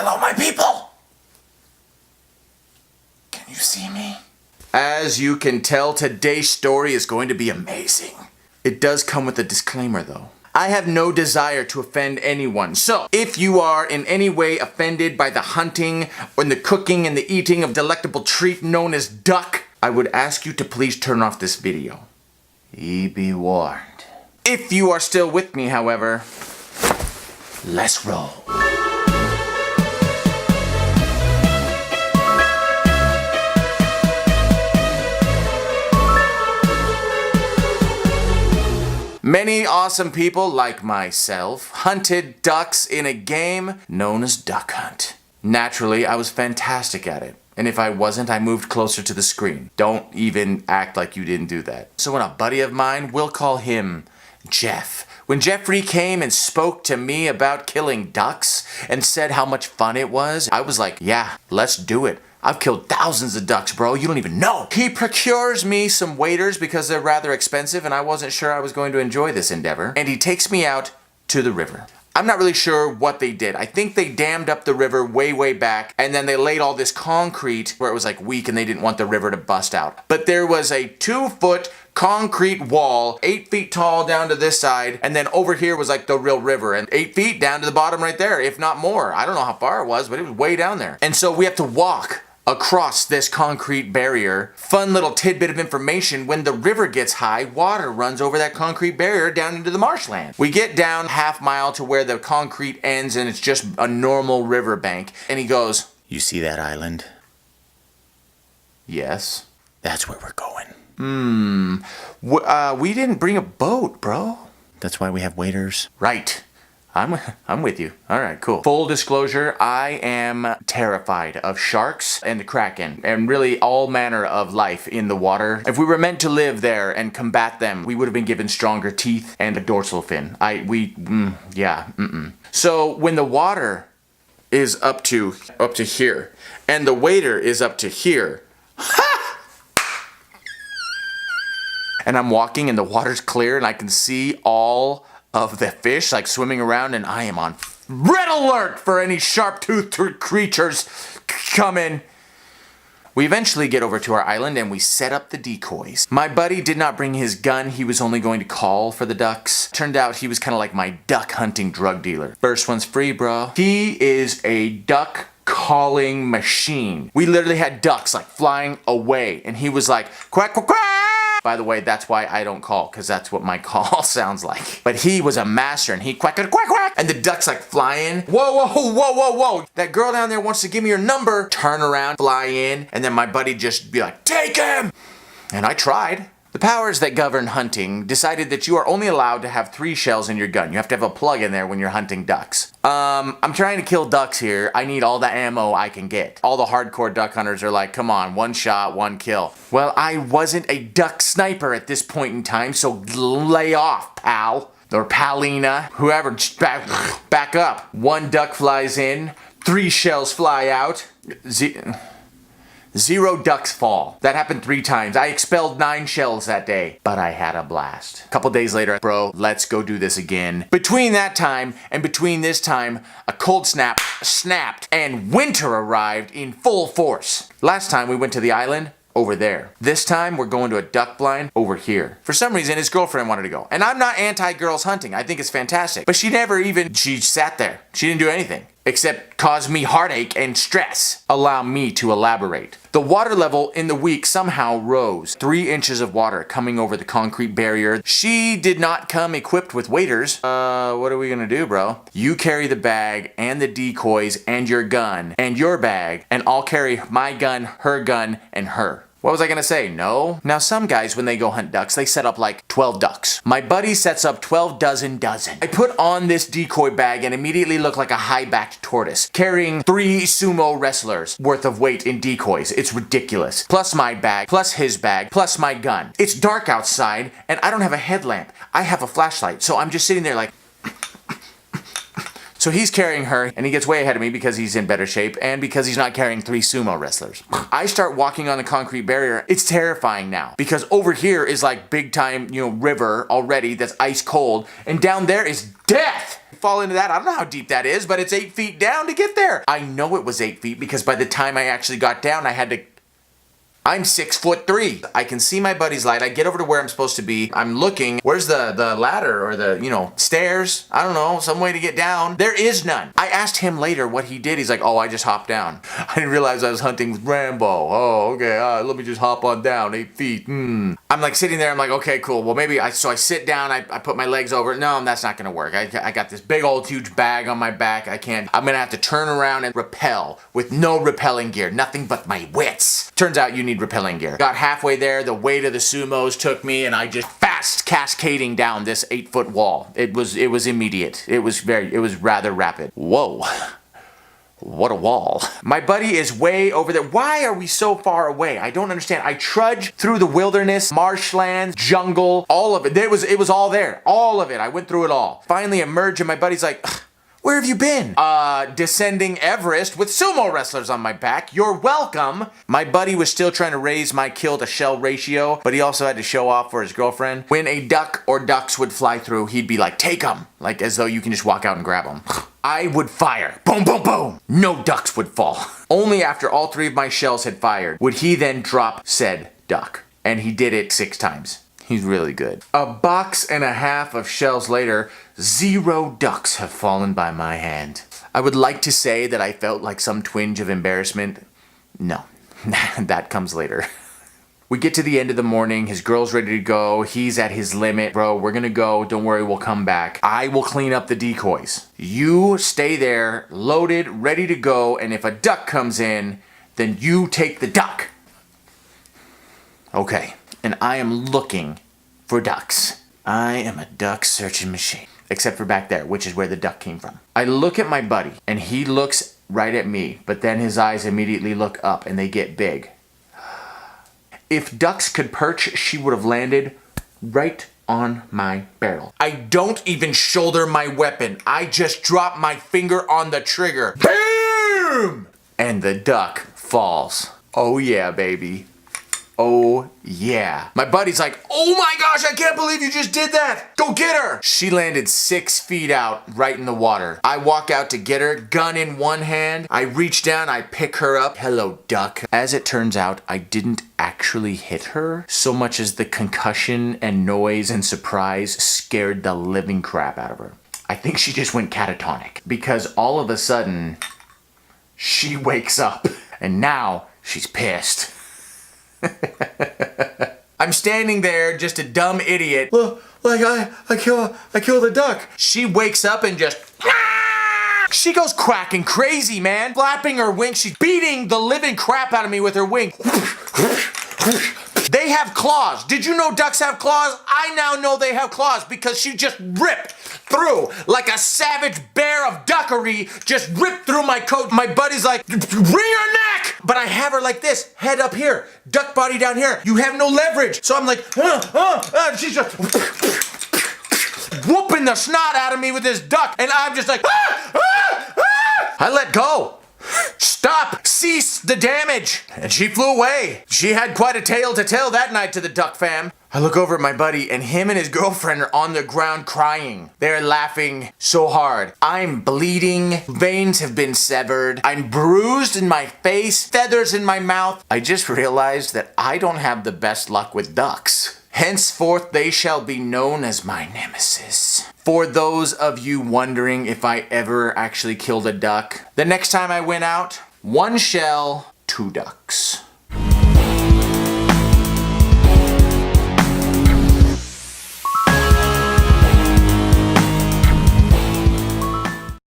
Hello, my people! Can you see me? As you can tell, today's story is going to be amazing. It does come with a disclaimer, though. I have no desire to offend anyone, so if you are in any way offended by the hunting or the cooking and the eating of delectable treat known as duck, I would ask you to please turn off this video. Ye be warned. If you are still with me, however, let's roll. Many awesome people like myself hunted ducks in a game known as Duck Hunt. Naturally, I was fantastic at it. And if I wasn't, I moved closer to the screen. Don't even act like you didn't do that. So when a buddy of mine, we'll call him Jeff. When Jeffrey came and spoke to me about killing ducks and said how much fun it was, I was like, yeah, let's do it. I've killed thousands of ducks, bro. You don't even know. He procures me some waders because they're rather expensive and I wasn't sure I was going to enjoy this endeavor. And he takes me out to the river. I'm not really sure what they did. I think they dammed up the river way back and then they laid all this concrete where it was like weak and they didn't want the river to bust out. But there was a 2-foot concrete wall, 8 feet tall down to this side, and then over here was like the real river, and 8 feet down to the bottom right there, if not more. I don't know how far it was, but it was way down there. And so we have to walk across this concrete barrier. Fun little tidbit of information: when the river gets high, water runs over that concrete barrier down into the marshland. We get down half mile to where the concrete ends and it's just a normal river bank. And he goes, "You see that island?" "Yes." "That's where we're going." We didn't bring a boat, bro." "That's why we have waders." "Right. I'm with you. All right, cool. Full disclosure, I am terrified of sharks and the kraken and really all manner of life in the water. If we were meant to live there and combat them, we would have been given stronger teeth and a dorsal fin. So when the water is up to here and the wader is up to here, and I'm walking and the water's clear and I can see all of the fish like swimming around, and I am on red alert for any sharp-toothed creatures coming. We eventually get over to our island and we set up the decoys. My buddy did not bring his gun. He was only going to call for the ducks. Turned out he was kind of like my duck hunting drug dealer. First one's free, bro. He is a duck calling machine. We literally had ducks like flying away and he was like, quack, quack, quack. By the way, that's why I don't call, because that's what my call sounds like. But he was a master, and he quack, quack, quack, and the duck's like flying. Whoa. That girl down there wants to give me your number. Turn around, fly in, and then my buddy just be like, take him! And I tried. The powers that govern hunting decided that you are only allowed to have 3 shells in your gun. You have to have a plug in there when you're hunting ducks. I'm trying to kill ducks here. I need all the ammo I can get. All the hardcore duck hunters are like, come on, 1 shot, 1 kill. Well, I wasn't a duck sniper at this point in time, so lay off, pal. Or Palina, whoever, just back up. 1 duck flies in, 3 shells fly out. 0 ducks fall. That happened 3 times. I expelled 9 shells that day, but I had a blast. A couple days later, bro, let's go do this again. Between that time and between this time, a cold snap snapped and winter arrived in full force. Last time we went to the island, over there. This time we're going to a duck blind over here. For some reason his girlfriend wanted to go. And I'm not anti-girls hunting. I think it's fantastic. But she sat there. She didn't do anything except cause me heartache and stress. Allow me to elaborate. The water level in the week somehow rose. 3 inches of water coming over the concrete barrier. She did not come equipped with waders. What are we gonna do, bro? You carry the bag and the decoys and your gun and your bag, and I'll carry my gun, and her. What was I gonna say? No? Now some guys, when they go hunt ducks, they set up like 12 ducks. My buddy sets up 12 dozen. I put on this decoy bag and immediately look like a high-backed tortoise, carrying 3 sumo wrestlers worth of weight in decoys. It's ridiculous. Plus my bag, plus his bag, plus my gun. It's dark outside and I don't have a headlamp. I have a flashlight, so I'm just sitting there like... So he's carrying her, and he gets way ahead of me because he's in better shape and because he's not carrying 3 sumo wrestlers. I start walking on the concrete barrier. It's terrifying now because over here is like big time, river already that's ice cold, and down there is death. fall into that. I don't know how deep that is, but it's 8 feet down to get there. I know it was 8 feet because by the time I actually got down, I'm 6'3". I can see my buddy's light. I get over to where I'm supposed to be. I'm looking. Where's the ladder or the, stairs? I don't know, some way to get down. There is none. I asked him later what he did. He's like, oh, I just hopped down. I didn't realize I was hunting with Rambo. Oh, okay, let me just hop on down, 8 feet. I'm like sitting there. I'm like, okay, cool. Well, maybe so I sit down. I put my legs over. No, that's not gonna work. I got this big old huge bag on my back. I'm gonna have to turn around and rappel with no rappelling gear. Nothing but my wits. Turns out you need rappelling gear. Got halfway there, the weight of the sumos took me, and I just fast cascading down this 8-foot wall. It was immediate. It was rather rapid. Whoa. What a wall. My buddy is way over there. Why are we so far away? I don't understand. I trudged through the wilderness, marshlands, jungle, all of it. It was all there. All of it. I went through it all. Finally emerged, and my buddy's like, where have you been? Descending Everest with sumo wrestlers on my back. You're welcome. My buddy was still trying to raise my kill to shell ratio, but he also had to show off for his girlfriend. When a duck or ducks would fly through, he'd be like, take them. Like as though you can just walk out and grab them. I would fire. Boom, boom, boom. No ducks would fall. Only after all 3 of my shells had fired would he then drop said duck. And he did it 6 times. He's really good. 1.5 boxes of shells later, 0 ducks have fallen by my hand. I would like to say that I felt like some twinge of embarrassment. No, that comes later. We get to the end of the morning, his girl's ready to go, he's at his limit. Bro, we're gonna go, don't worry, we'll come back. I will clean up the decoys. You stay there, loaded, ready to go, and if a duck comes in, then you take the duck. Okay, and I am looking for ducks. I am a duck searching machine. Except for back there, which is where the duck came from. I look at my buddy, and he looks right at me, but then his eyes immediately look up, and they get big. If ducks could perch, she would have landed right on my barrel. I don't even shoulder my weapon. I just drop my finger on the trigger. Boom! And the duck falls. Oh yeah, baby. Oh yeah. My buddy's like, oh my gosh, I can't believe you just did that. Go get her. She landed 6 feet out right in the water. I walk out to get her, gun in one hand. I reach down, I pick her up. Hello, duck. As it turns out, I didn't actually hit her so much as the concussion and noise and surprise scared the living crap out of her. I think she just went catatonic because all of a sudden she wakes up and now she's pissed. I'm standing there, just a dumb idiot. Well, like I kill the duck. She wakes up and just. She goes quacking crazy, man. Flapping her wings. She's beating the living crap out of me with her wing. They have claws. Did you know ducks have claws? I now know they have claws because she just ripped through like a savage bear of duckery, just ripped through my coat. My buddy's like, wring her neck! But I have her like this, head up here, duck body down here. You have no leverage. So I'm like, she's just whooping the snot out of me with this duck. And I'm just like, I let go. Stop! Cease the damage! And she flew away. She had quite a tale to tell that night to the duck fam. I look over at my buddy and him and his girlfriend are on the ground crying. They're laughing so hard. I'm bleeding. Veins have been severed. I'm bruised in my face. Feathers in my mouth. I just realized that I don't have the best luck with ducks. Henceforth they shall be known as my nemesis. For those of you wondering if I ever actually killed a duck, the next time I went out, 1 shell, 2 ducks.